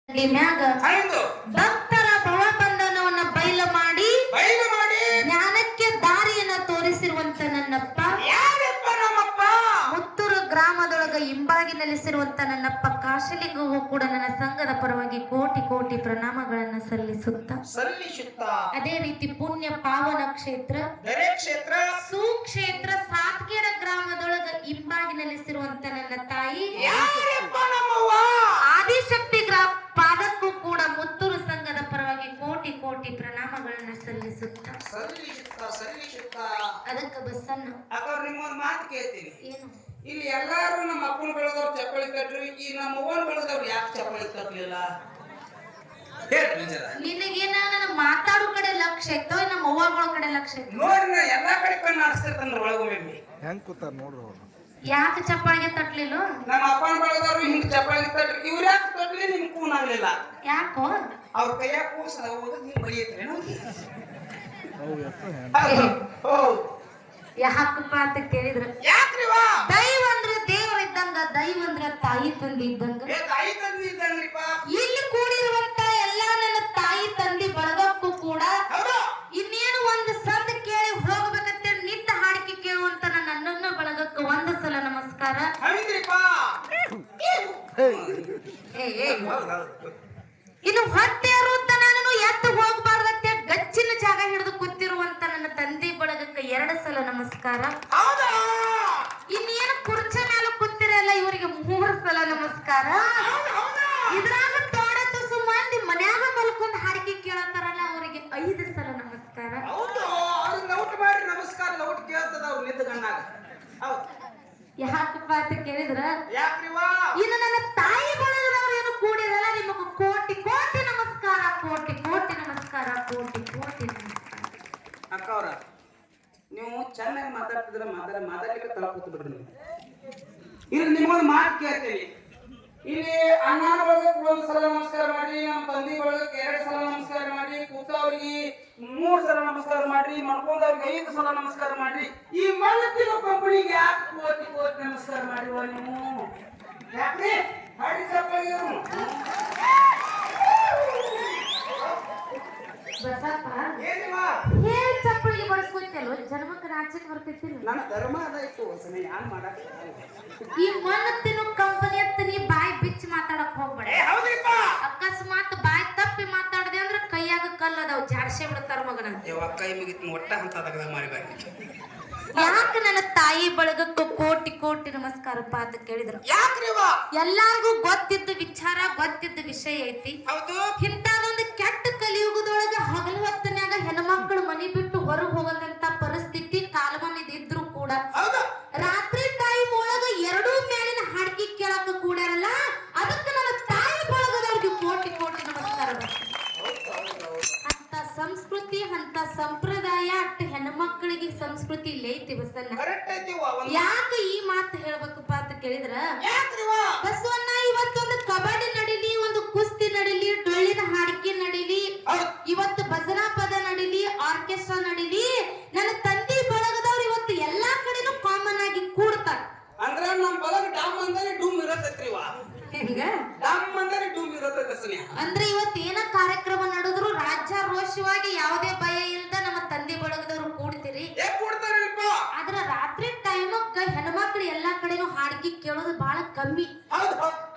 ಮ್ಯಾಗ ಭಕ್ತರ ಭವಬಂಧನವನ್ನ ಬಯಲು ಮಾಡಿ ಜ್ಞಾನಕ್ಕೆ ದಾರಿಯನ್ನ ತೋರಿಸಿರುವಂತ ನನ್ನಪ್ಪ ಮುತ್ತೂರು ಗ್ರಾಮದೊಳಗ ಹಿಂಬಾಗಿ ನೆಲೆಸಿರುವಂತ ನನ್ನಪ್ಪ ಕಾಶಲಿಂಗವು ಕೂಡ ನನ್ನ ಸಂಘದ ಪರವಾಗಿ ಕೋಟಿ ಕೋಟಿ ಪ್ರಣಾಮಗಳನ್ನ ಸಲ್ಲಿಸುತ್ತ ಅದೇ ರೀತಿ ಪುಣ್ಯ ಪಾವನ ಕ್ಷೇತ್ರ ಸುಕ್ಷೇತ್ರ ಸಾತ್ಗೇರ ಗ್ರಾಮದೊಳಗ ಹಿಂಬಾಗಿ ನೆಲೆಸಿರುವಂತ ನನ್ನ ತಾಯಿ ಆದಿಶಕ್ತಿ ಪಾದಕ್ಕೂ ಕೂಡ ಮುತ್ತೂರು ಸಂಘದ ಪರವಾಗಿ ಕೋಟಿ ಕೋಟಿ ಪ್ರಣಾಮಗಳನ್ನ ಸಲ್ಲಿಸುತ್ತ ಅದಕ್ಕ ಬಸ್ಸನ್ನ ಮಾತು ಕೇಳ್ತೀನಿ. ಏನು ಇಲ್ಲಿ ಎಲ್ಲಾರು ನಮ್ಮ ಅಪ್ಪನ ಬೆಳೆದವ್ರು ಚಪ್ಪಳಿ ಕಟ್ರು, ಈ ನಮ್ಮ ಅವ್ವನ ಬೆಳೆದವ್ರು ಯಾಕೆ ಚಪ್ಪಳಿ ಕಟ್ಲಿಲ್ಲ? ನಿನಗೇನ ನನ್ನ ಮಾತಾಡೋ ಕಡೆ ಲಕ್ಷ್ಯ ಇತ್ತು, ನಮ್ಮ ಅವ್ವಗಳ ಕಡೆ ಲಕ್ಷ್ಯ ಇತ್ತು. ನೋಡ್ರಿ ಎಲ್ಲಾ ಕಡೆ ಕಣ್ಣು ಆಡಿಸ್ತಿರ್ತಾನ ಒಳಗೊಮ್ಮೆ. ಹೆಂಗ್ ಕೂತಾರ ನೋಡ್ರಿ ಅವ್ರು. ಯಾಕೆ ಚಪ್ಪಾಳಿಗೆ ತಟ್ಲಿಲ್ಲ? ನಮ್ಮ ಅಪ್ಪನ ಬೆಳೆದವ್ರು ಹಿಂಗ್ ಚಪ್ಪಳಿಗೆ ತಟ್ರಿ, ಇವ್ರ ಯಾಕೆ ತಟ್ಲಿ? ನಿಮ್ ಕೂನಾಗ್ಲಿಲ್ಲ. ಯಾಕೋ ಅವ್ರ ಕೈಯಾಗ ಕೂಸದ ಹೋಗೋದು ಹಿಂಗ್ ಬಡಿಯತ್ರೇನು? ಯಾಕಪ್ಪ ಅಂತ ಕೇಳಿದ್ರ, ಯಾಕ್ರಿವಾ? ದೈವ ಅಂದ್ರೆ ದೇವ್ರ ಇದ್ದಂಗ, ದೈವ ಅಂದ್ರೆ ತಾಯಿ ತಂದೆ ಇದ್ದಂಗ. ತಾಯಿ ತಂದೆ ಇದ್ದಂಗ್ರಿಪ್ಪ. ಇಲ್ಲಿ ಕೂಡಿರುವಂತ ಎಲ್ಲಾ ನನ್ನ ತಾಯಿ ತಂದೆ ಬಳಗಕ್ಕೂ ಕೂಡ ಇನ್ನೇನು ಒಂದು ಸಂದ ಕೇಳಿ ಹೋಗ್ಬೇಕಂತೇಳಿ ನಿಂತ ಹಾಡಿಕೆ ಕೇಳುವಂತ ನನ್ನ ಅಣ್ಣನ ಬಳಗಕ್ಕೆ ಒಂದು ಸಲ ನಮಸ್ಕಾರ. ಇನ್ನು ಹೊಟ್ಟೆ ಅರುತ್ತ ನಾನು ಎದ್ದು ಹೋಗ್ಬಾರ್ದಂತೆ ಗಚ್ಚಿನ ಜಾಗ ಹಿಡಿದು ಕೂತಿರುವಂತ ನನ್ನ ತಂದೆ ಬಳಗಕ್ಕೆ 2 ಸಲ ನಮಸ್ಕಾರ. ಇನ್ನೇನು ಕುರ್ಚ ಮೇಲೆ ಕೂತಿರಲ್ಲ ಇವರಿಗೆ 3 ಸಲ ನಮಸ್ಕಾರ. ಇದ್ರಾಗ ತೋಡ ತುಸು ಮಂದಿ ಮನ್ಯಾಗ ಮಲ್ಕೊಂಡ್ ಹಾಡಿಕೆ ಕೇಳತ್ತಾರಲ್ಲ ಅವರಿಗೆ 5 ಸಲ ನಮಸ್ಕಾರ. ನಮಸ್ಕಾರ ಲೌಟ್ ಕೇಳ್ತದ ಅವ್ರು ನಿಂತ ಗಣ್ಣಾಗ. ಯಾಕಪ್ಪ ಅಂತ ಕೇಳಿದ್ರ, ಯಾಕ್ರಿವಾ? ಇನ್ನು ನನ್ನ ತಾಯಿ ಬಳಗದವ್ರು ಏನು ಕೂಡಿರಲ್ಲ, ನಿಮಗ ಕೋಟಿ ಕೋಟಿ ನಮಸ್ಕಾರ, ಕೋಟಿ ಕೋಟಿ ನಮಸ್ಕಾರ, ಕೋಟಿ ಕೋಟಿ ನಮಸ್ಕಾರ. ಅಕ್ಕ ಅವ್ರ, ನೀವು ಚೆನ್ನಾಗಿ ಮಾತಾಡ್ತಿದ್ರ ಮಾತಾಡ್ಲಿಕ್ಕೆ ತಳ ಕೂತು ಬಿಡ್ರಿ. ನೀವು ಇಲ್ಲಿ ನಿಮ್ಗೊಂದು ಮಾತು ಕೇಳ್ತೀನಿ. ಇಲ್ಲಿ ಅಣ್ಣನ ಬಳಗಕ್ಕೆ 1 ಸಲ ನಮಸ್ಕಾರ ಮಾಡಿ, ನಮ್ಮ ತಂದೆ ಬಳಗಕ್ಕೆ 2 ಸಲ ನಮಸ್ಕಾರ ಮಾಡಿ, ಕೂತವ್ರಿಗೆ 3 ಸಲ ನಮಸ್ಕಾರ ಮಾಡಿ, ಮಾಡ್ಕೊಂಡವ್ರಿಗೆ 5 ಸಲ ನಮಸ್ಕಾರ ಮಾಡಿ. ಈ ಮಣ್ಣತ್ತಿನ ಕಂಪನಿಗೆ ಯಾಕೆ ಕೋಟಿ ಕೋಟಿ ನಮಸ್ಕಾರ ಮಾಡಿವ ನೀವು? ಯಾಕ್ರಿ ಮಾಡಿ ಚಪ್ಪಾಳಿ ಬಸಪ್ಪ ಏನಿವಾ? ಏನ್ ಚಪ್ಪಳಿಗೆ ಬಡಿಸ್ಕೊತಿಯಲ್ಲ, ಜನ್ಮಕ್ಕೆ ರಾಜ್ಯಕ್ಕೆ ಬರ್ತೈತಿಲ್ಲ. ನನ್ನ ಧರ್ಮ ಅದಾಯ್ತು ವಸನೆ ಯಾನ್ ಮಾಡಕ್ ಈ ಮಣ್ಣತ್ತಿನ ಕಂಪನಿ ಅಂತ ನೀ ಬಾಯಿ ಬಿಚ್ಚಿ ಮಾತಾಡಕ್ ಹೋಗ್ಬೇಡ. ಅಕಸ್ಮಾತ್ ಬಾಯಿ ತಪ್ಪಿ ಮಾತಾಡದೆ ಅಂದ್ರೆ ಕೈಯಾಗ ಕಲ್ಲದಾವ್ ಜಾಡ್ಸೆ ಬಿಡ್ತಾರ ಮಗನ. ಕೈ ಮುಗಿತು ಒಟ್ಟ ಅಂತ ತಗದ ಮಾರಿಬಾರಿ. ಯಾಕೆ ನನ್ನ ತಾಯಿ ಬಳಗಕ್ಕೂ ಕೋಟಿ ಕೋಟಿ ನಮಸ್ಕಾರಪ್ಪ ಅಂತ ಕೇಳಿದ್ರು, ಯಾಕ್ರಿವಾ? ಎಲ್ಲಾರ್ಗೂ ಗೊತ್ತಿದ್ದ ವಿಚಾರ, ಗೊತ್ತಿದ್ದ ವಿಷಯ ಐತಿ. ಹೌದು. ಇಂಥದೊಂದು ಕೆಟ್ಟ ಕಲಿಯುಗದೊಳಗ ಹಗಲು ಹೊತ್ತನ್ಯಾಗ ಹೆಣ್ಮಕ್ಳು ಮನಿ ಬಿಟ್ಟು ಹೊರಗೆ ಹೋಗದಂತ ಪರಿಸ್ಥಿತಿ ಕಾಲವನ್ನಿದ್ರು ಕೂಡ ರಾತ್ರಿ ಟೈಮ್ ಒಳಗ 2 ಮೇಲಿನ ಹಾಡಿಕೆ ಕೇಳಕ ಕೂಡ್ಯಾರಲ್ಲ, ಅದಕ್ಕೆ ನನ್ನ ತಾಯಿ ಬಳಗದವ್ರಿಗೆ ಕೋಟಿ ಕೋಟಿ ನಮಸ್ಕಾರ. ಅಂತ ಸಂಸ್ಕೃತಿ, ಅಂತ ಸಂಪ್ರದಾಯ, ಅಟ್ಟ ಹೆಣ್ಮಕ್ಳಿಗೆ ಸಂಸ್ಕೃತಿ ಇಲ್ಲೇ ಐತಿ ಬಸನ್ನ. ಯಾಕೆ ಈ ಮಾತು ಹೇಳ್ಬೇಕಪ್ಪ ಅಂತ ಕೇಳಿದ್ರ, ಬಸವಣ್ಣ ಇವತ್ತೊಂದು ಕಬಡ್ಡಿ ನಡೀಲಿ, ಒಂದು ಕುಸ್ತಿ ನಡೀಲಿ, ಡೊಳ್ಳಿನ ಹಾಡಿಕೆ ನಡೀಲಿ, ಇವತ್ತು ಭಜನಾ ಪದ ನಡೀಲಿ, ಆರ್ಕೆಸ್ಟ್ರಾ ನಡೀಲಿ, ನನ್ನ ತಂದೆ ಬಳಗದವ್ರು ಇವತ್ತು ಎಲ್ಲಾ ಕಡೆನೂ ಕಾಮನ್ ಆಗಿ ಕೂಡ್ತಾರ. ಅಂದ್ರ ನಮ್ ಬಳಗ ಡಾಮ್ ಅಂದರೆ ಡೂಮ್ ಇರತ್ತೈತ್ರಿವಾ? ಹೆಂಗ ಡಾಮ್ ಅಂದರೆ ಡೂಮ್ ಇರತ್ತೈತೆ. ಅಂದ್ರೆ ಇವತ್ತು ಏನ ಕಾರ್ಯಕ್ರಮ ನಡೆದ್ರು ರಾಜ್ಯಾರೋಷವಾಗಿ ಯಾವುದೇ ಭಯ ಇಲ್ದ ನಮ್ಮ ತಂದೆ ಬಳಗದವ್ರು ಕೂಡ್ತೀರಿ. ಆದ್ರ ರಾತ್ರಿ ಟೈಮಕ್ಕ ಹೆಣ್ಮಕ್ಳು ಎಲ್ಲಾ ಕಡೆನೂ ಹಾಡಿಕೆ ಕೇಳೋದು ಬಹಳ ಕಮ್ಮಿ.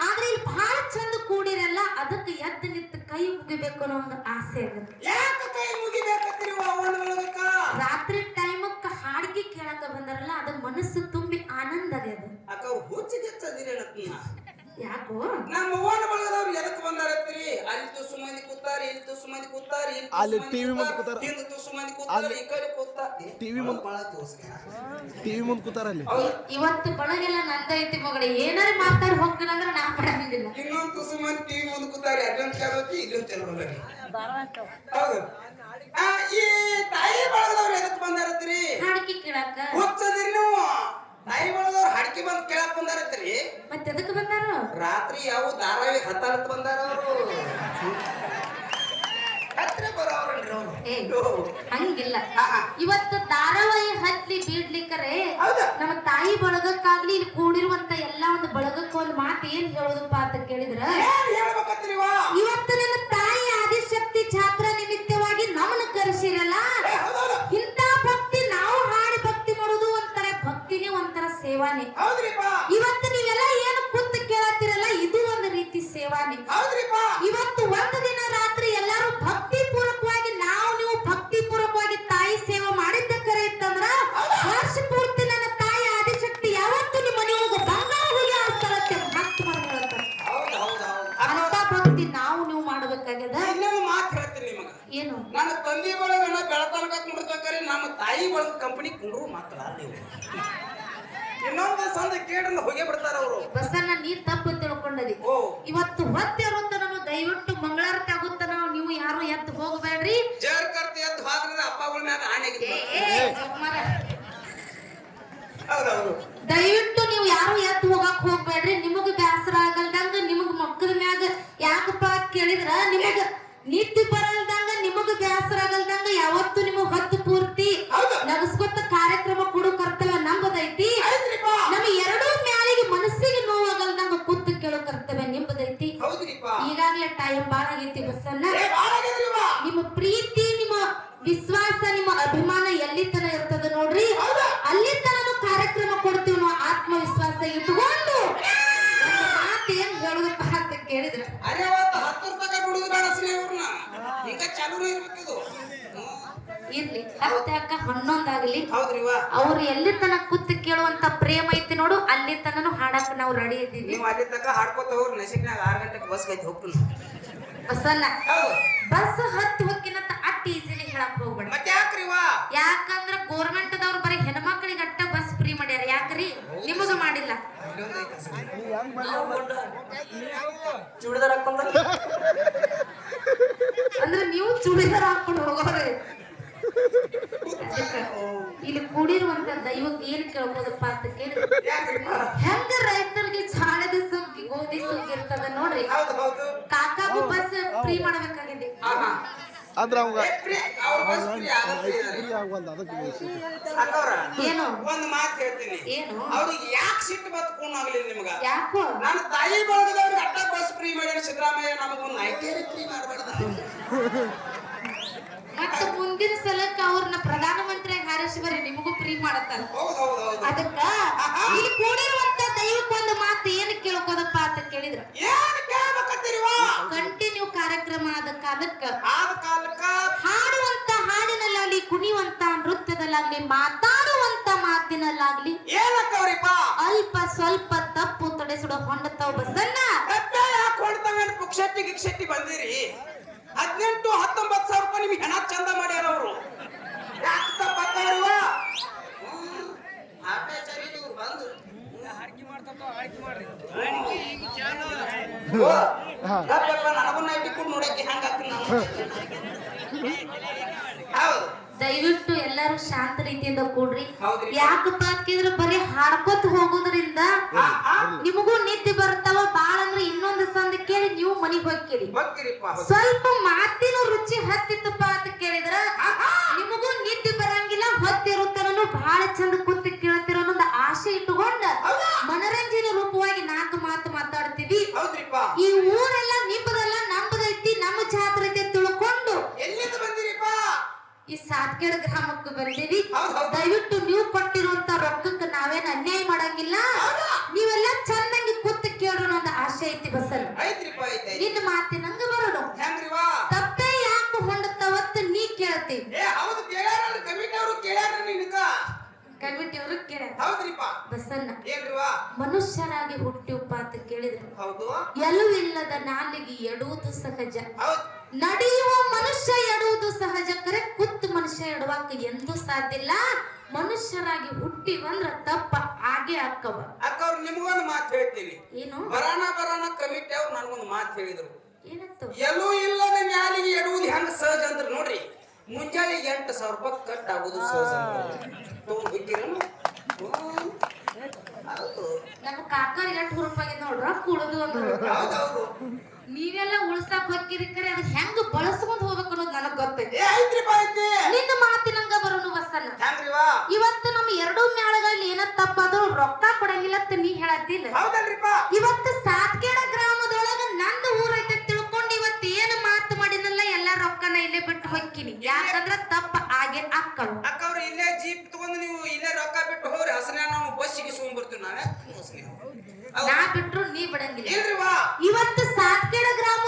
ಆದ್ರೆ ಇಲ್ಲಿ ಬಹಳ ಚಂದ ಕೂಡಿರಲ್ಲ, ಅದಕ್ಕೆ ಎದ್ದು ನಿಂತು ಕೈ ಮುಗಿಬೇಕು ಅನ್ನೋ ಒಂದು ಆಸೆ ಅದ. ರಾತ್ರಿ ಟೈಮಕ್ಕ ಹಾಡಿಕೆ ಕೇಳಕ ಬಂದಾರಲ್ಲ, ಅದ ಮನಸ್ಸು ತುಂಬಿ ಆನಂದ ಆಗ್ಯದ. ಯಾಕೋ ನಮ್ಮ ಓನ್ ಬಳಗದವ್ರು ಎದಕ್ಕೆ ಬಂದಾರತ್ರಿ? ಅಲ್ಲಿ ತುಸು ಮಂದಿ ಕೂತಾರಿ, ಇಲ್ಲಿ ತುಸು ಮಂದಿ ಕೂತಾರಿ, ಅಲ್ಲಿ ಟಿವಿ ಮುಂದೆ ಕೂತಾರ, ಇಲ್ಲಿ ತುಸು ಮಂದಿ ಕೂತಾರಿ, ಈ ಕಡೆ ಕೂತಾರಿ, ಟಿವಿ ಮುಂದೆ ಕೂತಾರ. ಅಲ್ಲಿ ಇವತ್ತು ಬಳಗೆಲ್ಲ ನಂದ ಐತಿ ಮಗಳೇ, ಏನಾರ ಮಾತಾಡಿ ಹೋಗ್ತೀನಿ ಅಂದ್ರೆ ನಾ ಪಡಂಗಿಲ್ಲ. ಇನ್ನೊಂದು ತುಸು ಮಂದಿ ಟಿವಿ ಮುಂದೆ ಕೂತಾರಿ, ಅದೊಂದು ಚಲೋತಿ ಇದೊಂದು ಚಲೋ. ಹೌದು. ಈ ತಾಯಿ ಬಳಗದವ್ರು ಎದಕ್ಕೆ ಬಂದಾರತ್ರಿ? ಹಾಡಿಕೆ ಕೇಳಾಕ. ಹುಚ್ಚದಿರಿ ನೀವು? ತಾಯಿ ಬಳಗದವ್ರು ಹಾಡಿಕೆ ಬಂದ್ ಕೇಳಕ್ ಬಂದಾರತ್ರಿ? ಮತ್ತೆ ಎದಕ್ಕೆ ಬಂದಾರ? ರಾತ್ರಿ ಯಾವ ಧಾರಾವಿ ಹತ್ತಾರತ್ ಬಂದಾರ ಅವರು. ಹತ್ರ ಬರೋವ್ರಲ್ರಿ ಅವರು. ಹಂಗಿಲ್ಲ, ಇವತ್ತು ಧಾರಾವಾಹಿ ಹತ್ಲಿ ಬೀಡ್ಲಿಕ್ಕರೆ ನಮ್ಮ ತಾಯಿ ಬಳಗಕ್ಕಾಗ್ಲಿ ಇಲ್ಲಿ ಕೂಡಿರುವಂತ ಎಲ್ಲಾ ಒಂದು ಬಳಗಕ್ಕೆ ಒಂದು ಮಾತು ಏನ್ ಹೇಳೋದಪ್ಪ ಅಂತ ಕೇಳಿದ್ರ, ಹೇಳ್ಬೇಕತ್ರಿವಾ? ಹೌದ್ರಿಪ್ಪ ಇವತ್ತು ಒಂದು ದಿನ ರಾತ್ರಿ ಎಲ್ಲರೂ ಭಕ್ತಿ ಪೂರ್ವಕವಾಗಿ ನೀವು ಭಕ್ತಿ ಪೂರ್ವಕವಾಗಿ ತಾಯಿ ಸೇವೆ ಮಾಡಿದ್ದ ಕರೆ ಇತ್ತಂದ್ರ ವರ್ಷ ಪೂರ್ತಿ ನನ್ನ ತಾಯಿ ಆದಿಶಕ್ತಿ ಯಾವತ್ತು ನಿಮ್ಮ ಮನೆಯೊಳಗೆ ಬಂಗಾರ ಹೋಗಿ ಹಾಸ್ತಾರತ್ತೆ ಭಕ್ತ ಮಾಡ್ತಾರೆ. ಅಂತ ಭಕ್ತಿ ನೀವು ಮಾಡಬೇಕಾಗ್ಯದ. ಇನ್ನೊಂದು ಮಾತು ಹೇಳ್ತೀನಿ ನಿಮಗ, ಏನು ನನ್ನ ತಂದೆ ಬಳಗ ಬೆಳತನಕ ಕುಂಡ್ಬೇಕಾರೆ ನಮ್ಮ ತಾಯಿ ಬಳಗ ಕಂಪನಿ ಕುಂಡ್ರು ಮಾತ್ರ ನೀವು ಇನ್ನೊಂದು ಸಂದ ಕೇಳನ್ನ ಹೋಗಿ ಬಿಡ್ತಾರ ಅವರು. ಬಸನ್ನ ನೀ ತಪ್ಪು ತಿಳ್ಕೊಂಡದಿ. ಇವತ್ತು ಹೊತ್ತಿರುತ್ತನೋ ದಯವಿಟ್ಟು ಮಂಗಳಾರತಿ ಆಗುತ್ತನೋ ನೀವು ಯಾರು ಎದ್ದು ಹೋಗಬೇಡ್ರಿ. ಜರ್ ಕರ್ತಿ ಎದ್ದು ಹಾಕಿದ್ರೆ ಅಪ್ಪಗಳ ಮ್ಯಾಗ ಆನೆಗೆ ಹೌದೌದು. ದಯವಿಟ್ಟು ನೀವು ಯಾರು ಎದ್ದು ಹೋಗಕ್ ಹೋಗ್ಬೇಡ್ರಿ. ನಿಮಗ್ ಬ್ಯಾಸರ ಆಗಲ್ದಂಗ ನಿಮಗ್ ಮಕ್ಕಳ ಮ್ಯಾಗ ಯಾಕಪ್ಪ ಕೇಳಿದ್ರ ನಿಮಗ ನಿತ್ಯ ಬರಲ್ದಂಗ ನಿಮಗ್ ಬ್ಯಾಸರ ಆಗಲ್ದಂಗ ಯಾವತ್ತು ನಿಮಗ್ ಹೊತ್ತು ಪೂರ್ತಿ ನಗಸ್ಕೊತ ಕಾರ್ಯಕ್ರಮ ಕೊಡು ಕರ್ತವ್ಯ ನಂಬದೈತಿ. ನಮ್ಮ ಎರಡೂ ಮ್ಯಾಲಿಗೆ ಮನಸ್ಸಿಗೆ ನೋವಾಗಲ್ದಂಗ ಕೂತು ಕೇಳೋ ಕರ್ತವ್ಯ ನಿಂಬದೈತಿ. ಈಗಾಗ್ಲೇ ಟೈಮ್ ಬಾಳ ಆಗೈತಿ ಬಸ್ಸನ್ನ. ನಿಮ್ಮ ಪ್ರೀತಿ ನಿಮ್ಮ ವಿಶ್ವಾಸ ನಿಮ್ಮ ಅಭಿಮಾನ ಎಲ್ಲಿ ತನ ಇರ್ತದ ನೋಡ್ರಿ, ಅಲ್ಲಿ ತನನು ಕಾರ್ಯಕ್ರಮ ಕೊಡ್ತೀವಿ ನಾವು ಆತ್ಮವಿಶ್ವಾಸ ಇಟ್ಕೊಂಡು. ಮಾತೇನ್ ಹೇಳುದಪ್ಪ ಅಂತ ಕೇಳಿದ್ರ ಇರ್ಲಿ 10 ಅಕ್ಕ 11 ಆಗ್ಲಿ ಅವ್ರು ಎಲ್ಲಿ ತನ ಕೂತ್ ಕೇಳುವಂತ ಪ್ರೇಮ ಐತಿ ನೋಡು, ಅಲ್ಲಿ ತನನು ಹಾಡಕ್ ನಾವು ರೆಡಿ ಇದ್ದೀವಿ. ನೀವು ಅಲ್ಲಿ ತನಕ ಹಾಡ್ಕೋತ ಹೋಗ್ರಿ. ನಸಿಕ್ನಾಗ 6 ಗಂಟೆಗೆ ಬಸ್ ಐತಿ ಹೋಗ್ತೀನಿ ಬಸ್ಸನ್ನ. ಬಸ್ ಹತ್ತು ಹೊಕ್ಕಿನಂತ ಅಟ್ ಈಸಿಲಿ ಹೇಳಕ್ ಹೋಗ್ಬೇಡ. ಮತ್ತೆ ಯಾಕ್ರಿವಾ? ಯಾಕಂದ್ರ ಗೋರ್ಮೆಂಟ್ ದವ್ರು ಬರೀ ಹೆಣ್ಮಕ್ಳಿಗೆ ಅಟ್ಟ ಬಸ್ ಫ್ರೀ ಮಾಡ್ಯಾರ. ಯಾಕ್ರಿ ನಿಮಗ ಮಾಡಿಲ್ಲ? ಚೂಡಿದಾರ ಅಂದ್ರೆ ನೀವು ಚೂಡಿದಾರ ಹಾಕೊಂಡು ಹೋಗೋರೆ. ಇಲ್ಲಿ ಕೂಡಿರುವಂತ ದೈವಕ್ಕೆ ಏನ್ ಕೇಳ್ಬೋದಪ್ಪ ಅಂತ ಕೇಳಿದ್ರೆ, ಹೆಂಗ ರೈತರಿಗೆ ಸಾಲದ ಸುಗ್ಗಿ ಗೋಧಿ ಸುಗ್ಗಿ ಇರ್ತದ ನೋಡ್ರಿ, ಕಾಕಾಗೂ ಬಸ್ ಫ್ರೀ ಮಾಡ್ಬೇಕಾಗಿದೆ. ಅಂದ್ರೆ ಏನು ಒಂದು ಮಾತು ಹೇಳ್ತೀನಿ, ಏನು ಅವ್ರಿಗೆ ಯಾಕೆ ಸಿಟ್ಟು ಬತ್ಕೊಂಡು ಆಗ್ಲಿಲ್ಲ ನಿಮ್ಗ? ಯಾಕೋ ನನ್ನ ತಾಯಿ ಬಳಗದವ್ರಿಗೆ ಅಟ್ಟ ಬಸ್ ಫ್ರೀ ಮಾಡ್ಯಾರ ಸಿದ್ದರಾಮಯ್ಯ, ನಮಗೊಂದು ಐಟೇರಿ ಫ್ರೀ ಮಾಡ್ಬಾರ್ದ? ಮತ್ತೆ ಮುಂದಿನ ಸಲಕ್ಕ ಅವ್ರನ್ನ ಪ್ರಧಾನಮಂತ್ರಿ ಹಾರಿಸಿಬರಿ ನಿಮಗೂ ಫ್ರೀ ಮಾಡತ್ತಾರ. ಅದಕ್ಕ ಇಲ್ಲಿ ಕೂಡಿರುವಂತ ದೈವಕ್ಕೆ ಒಂದು ಮಾತು ಏನ್ ಕೇಳ್ಕೋದಪ್ಪ ಅಂತ ಕೇಳಿದ್ರ, ಕಂಟಿನ್ಯೂ ಕಾರ್ಯಕ್ರಮ ಅದಕ್ಕ ಹಾಡುವಂತ ಹಾಡಿನಲ್ಲಾಗ್ಲಿ ಕುಣಿಯುವಂತ ನೃತ್ಯದಲ್ಲಾಗ್ಲಿ ಮಾತಾಡುವಂತ ಮಾತಿನಲ್ಲಾಗ್ಲಿ ಅಲ್ಪ ಸ್ವಲ್ಪ ತಪ್ಪು ತಡೆಸುಡ ಹೊಂಡತಾವ ಬಸ್ಸನ್ನ. ಪುಕ್ಷಟ್ಟಿ ಗಿಕ್ಷಟ್ಟಿ ಬಂದಿರಿ 18-19 ಸಾವಿರ ರೂಪಾಯಿ ನಿಮ್ಗೆ ಹೆಣ ಚಂದ ಮಾಡ್ಯಾರ ಅವರು. ಯಾಕೆ ತಪ್ಪಾಗ್ತಾರವ? ನನಗೂ ನೈಟಿ ಕೂಡ ನೋಡಕ್ಕೆ ಹಂಗಾಗ್ತೀನಿ ನಾನು. ಹೌದು, ದಯವಿಟ್ಟು ಎಲ್ಲರೂ ಶಾಂತ ರೀತಿಯಿಂದ ಕೂಡ್ರಿ. ಯಾಕಪ್ಪ ಅಂತಂದ್ರೆ ಬರೀ ಹಾಡ್ಕೊತ ಹೋಗೋದ್ರಿಂದ ನಿಮಗೂ ನಿದ್ದೆ ಬರ್ತಾವ. ಬಾಳ ಅಂದ್ರೆ ಇನ್ನೊಂದು ಸಂದ ಕೇಳಿ ನೀವು ಮನಿಗ್ ಹೋಗ್ತೀರಿ. ಸ್ವಲ್ಪ ಮಾತಿನ ರುಚಿ ಹತ್ತಿತ್ತಪ್ಪ ಅಂತ ಕೇಳಿದ್ರ ನಿಮಗೂ ನಿದ್ದೆ ಬರಂಗಿಲ್ಲ. ಹೊತ್ತಿರುತ್ತಾನು ಬಹಳ ಚಂದ ಕೂತ್ ಕೇಳ್ತಿರೋ ಅನ್ನೋದು ಆಸೆ ಇಟ್ಟುಕೊಂಡ ಮನರಂಜನೆ ರೂಪವಾಗಿ 4 ಮಾತು ಮಾತಾಡ್ತೀವಿ. ಈ ಊರೆಲ್ಲ ನಿಮ್ಮದಲ್ಲ ನಮ್ಮದೈತಿ, ನಮ್ಮ ಜಾತ್ರೆ ಐತಿ ತಿಳ್ಕೊಂಡು ಎಲ್ಲಿಂದ ಬಂದಿರಿಪ್ಪ? ಈ ಸಾತ್ಗೇಡ ಗ್ರಾಮಕ್ಕೆ ಬಂದಿರಿ. ದಯವಿಟ್ಟು ನೀವು ಕೊಟ್ಟಿರುವಂತ ರೊಕ್ಕಕ್ಕೆ ನಾವೇನ್ ಅನ್ಯಾಯ ಮಾಡಂಗಿಲ್ಲ. ನೀವೆಲ್ಲ ಚೆನ್ನಾಗಿ ಕೂತ್ ಕೇಳೋಣ ಅಂತ ಆಸೆ ಐತಿ ಬಸ್ಸಲ್ಲಿ. ನಿನ್ನ ಮಾತಿನಂಗ ಬರೋಣ. ತಪ್ಪೇ ಯಾಕೆ ಹೊಂಡತ್ತವತ್ತ ನೀ ಕೇಳ್ತಿ. ಕಮಿಟಿಯವರು ಕೇಳ್ಯಾರ ಬಸ್ಸನ್ನ. ಮನುಷ್ಯರಾಗಿ ಹುಟ್ಟಿಯಪ್ಪ ಅಂತ ಕೇಳಿದ್ರು ಎಲುವಿಲ್ಲದ ನಾಲಿಗೆ ಎಡುವುದು ಸಹಜ, ನಡೆಯುವ ಮನುಷ್ಯ ಎಡುವುದು ಸಹಜ. ಕರೆ ಕುತ್ತು ಮನುಷ್ಯ ಎಡುವಾಕ ಎಂದೂ ಸಾಧ್ಯ ಇಲ್ಲ. ಮನುಷ್ಯರಾಗಿ ಹುಟ್ಟಿವಂದ್ರ ತಪ್ಪ ಹಾಗೆ ಅಕ್ಕವ. ಅಕ್ಕವ್ರು ನಿಮಗೊಂದು ಮಾತು ಹೇಳ್ತೀನಿ. ಏನು? ಬರಾಣ ಕಮಿಟಿ ಅವ್ರು ನನಗೊಂದು ಮಾತು ಹೇಳಿದ್ರು. ಏನಂತ? ಎಲ್ಲೂ ಇಲ್ಲದ ನ್ಯಾಲಿಗೆ ಎಡುವುದು ಹೆಂಗ ಸಹಜ ಅಂದ್ರೆ ನೋಡ್ರಿ, ಮುಂಜಾನೆ 8,000 ರೂಪಾಯಿ ಕಟ್ ಆಗುದು ಸಹಜ. ನಮ್ಮ ಕಾಕಾರ 8 ರೂಪಾಯಿ ನೋಡ್ರ ಕೂಡುದು ಅಂದ್ರು. ನೀವೆಲ್ಲ ಉಳ್ಸಾಕ್ ಹೋಗ್ತಿರಿ, ಕರೆ ಅದ್ ಹೆಂಗ ಬಳಸ್ಕೊಂಡ್ ಹೋಗ್ಬೇಕು ಅನ್ನೋದು ನನಗ್ ಗೊತ್ತೈತಿ. ನಿನ್ನ ಮಾತಿನಂಗ ಬರೋನು ಬಸ್ಸನ್ನ. ಇವತ್ತು ನಮ್ಮ 2 ಮ್ಯಾಳಗಳಲ್ಲಿ ಏನ ತಪ್ಪಾದ್ರು ರೊಕ್ಕ ಕೊಡಂಗಿಲ್ಲ ಅಂತ ನೀ ಹೇಳತ್ತಿಲ್ಲ. ಇವತ್ತು ಸಾತ್ಗೇಡ ಗ್ರಾಮದೊಳಗ ನಂದು ಊರೈತೆ ತಿಳ್ಕೊಂಡು ಇವತ್ತು ಏನು ಮಾತು ಮಾಡಿನಲ್ಲ ಎಲ್ಲ ರೊಕ್ಕನ ಇಲ್ಲೇ ಬಿಟ್ಟು ಹೋಗ್ತೀನಿ. ಯಾಕಂದ್ರ ತಪ್ಪ ಹಾಗೆ ಅಕ್ಕಳು ಅಕ್ಕವ್ರು ಇಲ್ಲೇ ಜೀಪ್ ತಗೊಂಡು ನೀವು ಇಲ್ಲೇ ರೊಕ್ಕ ಬಿಟ್ಟು ಹೋಗ್ರಿ. ಹಸನ ನಾವು ಬಸ್ಸಿಗೆ ಸುಮ್ ಬರ್ತೀವಿ. ನಾವೇ ನಾ ಬಿಟ್ರು ನೀ ಬಿಡಂಗಿಲ್ಲ. ಇಲ್ರಿವಾ ಇವತ್ತು ಸಾತ್ಗೇಡ ಗ್ರಾಮ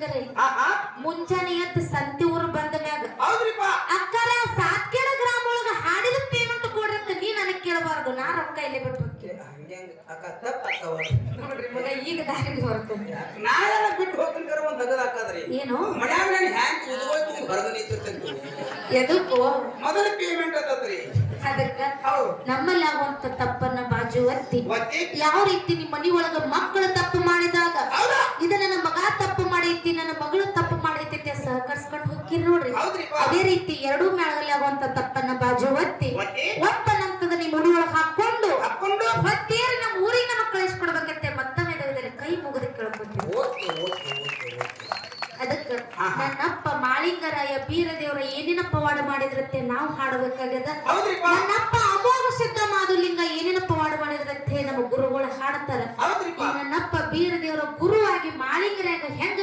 ಕರೆ ಹಾ ಹಾ ಮುಂಜಾನೆ ಎದ್ದು ಸಂತಿ ಊರು ಬಂದ ಮ್ಯಾಗ ಹೌದ್ರಿಪ್ಪ ಅಕ್ಕರ ಸಾತ್ಕೆರ ಗ್ರಾಮ ಒಳಗ ಹಾಡಿದ ಪೇಮೆಂಟ್ ಕೊಡ್ರಕ್ಕ ನೀ ನನಗ್ ಕೇಳಬಾರ್ದು ನಾ ರೊಕ್ಕ ಇಲ್ಲೇ ಬಿಟ್ಟು ಹೋಗ್ತೀನಿ ಹಂಗೆ ಅಕ್ಕ ತಪ್ಪಾಕವ ನೋಡ್ರಿ ಮಗ ಈಗ ದಾರಿಗೆ ಬರ್ತದೆ ನಾಳೆಲ್ಲ ಬಿಟ್ಟು ಹೋಗ್ತೀನಿ ಕರ ಒಂದ್ ತಗದ ಹಾಕದ್ರಿ ಏನು ಮನ್ಯಾಗ ನಾನು ಹ್ಯಾಂಗ್ ಉದ್ಗೋಯ್ತು ಹೊರಗೆ ನಿಂತಿರ್ತೇನೆ ಎದಕ್ಕೋ ಮೊದಲ ಪೇಮೆಂಟ್ ಆತದ್ರಿ ಅದಕ್ಕ ಹೌದು ನಮ್ಮಲ್ಲಿ ಆಗುವಂತ ತಪ್ಪನ್ನ ಬಾಜು ಒತ್ತಿ ಒತ್ತಿ ಯಾವ ರೀತಿ ನಿಮ್ಮ ಮನಿ ಒಳಗ ಮಕ್ಕಳು ತಪ್ಪು ಮಾಡಿದಾಗ ಹೌದಾ ಇದ ನನ್ನ ಮಗ ತಪ್ಪು ಮಾಡೈತಿ ನನ್ನ ಮಗಳು ತಪ್ಪು ಮಾಡೈತಿ ಅಂತ ಸಹಕರಿಸ್ಕೊಂಡು ಹೋಗ್ತೀರಿ ನೋಡ್ರಿ ಹೌದ್ರಿಪ್ಪ ಅದೇ ರೀತಿ ಎರಡೂ ಮೇಳದಲ್ಲಿ ಆಗುವಂತ ತಪ್ಪನ್ನ ಬಾಜು ಒತ್ತಿ ಒತ್ತಿ ಒತ್ತ ನಂತದ ನಿಮ್ಮ ಮನಿ ಒಳಗ ಹಾಕೊಂಡು ಹಾಕೊಂಡು ಹೊತ್ತೇರಿ ನಮ್ಮ ಊರಿಗೆ ನಮಗ್ ಕಳಿಸ್ಕೊಡ್ಬೇಕಂತೆ ಮತ್ತೊಮ್ಮೆ ಇದರಲ್ಲಿ ಕೈ ಮುಗಿದು ಕೇಳ್ಕೊತೀವಿ ಓಕೆ ಓಕೆ ಓಕೆ ಓಕೆ ಅದಕ್ಕ ನನ್ನಪ್ಪ ಮಾಳಿಂಗರಾಯ ಬೀರದೇವರ ಏನೇನ ಪವಾಡ ಮಾಡಿದ್ರಂತೆ ನಾವು ಹಾಡಬೇಕಾಗ್ಯದ ಹೌದ್ರಿಪ್ಪ ನನ್ನಪ್ಪ ಅಮೋಘ ಸಿದ್ಧ ಮಾಧುಲಿಂಗ ಏನೇನ ಪವಾಡ ಮಾಡಿದ್ರಂತೆ ನಮ್ಮ ಗುರುಗಳು ಹಾಡ್ತಾರ ಹೌದ್ರಿಪ್ಪ ನನ್ನಪ್ಪ ಬೀರದೇವರ ಗುರುವಾಗಿ ಮಾಳಿಂಗರಾಯ ಹೆಂಗ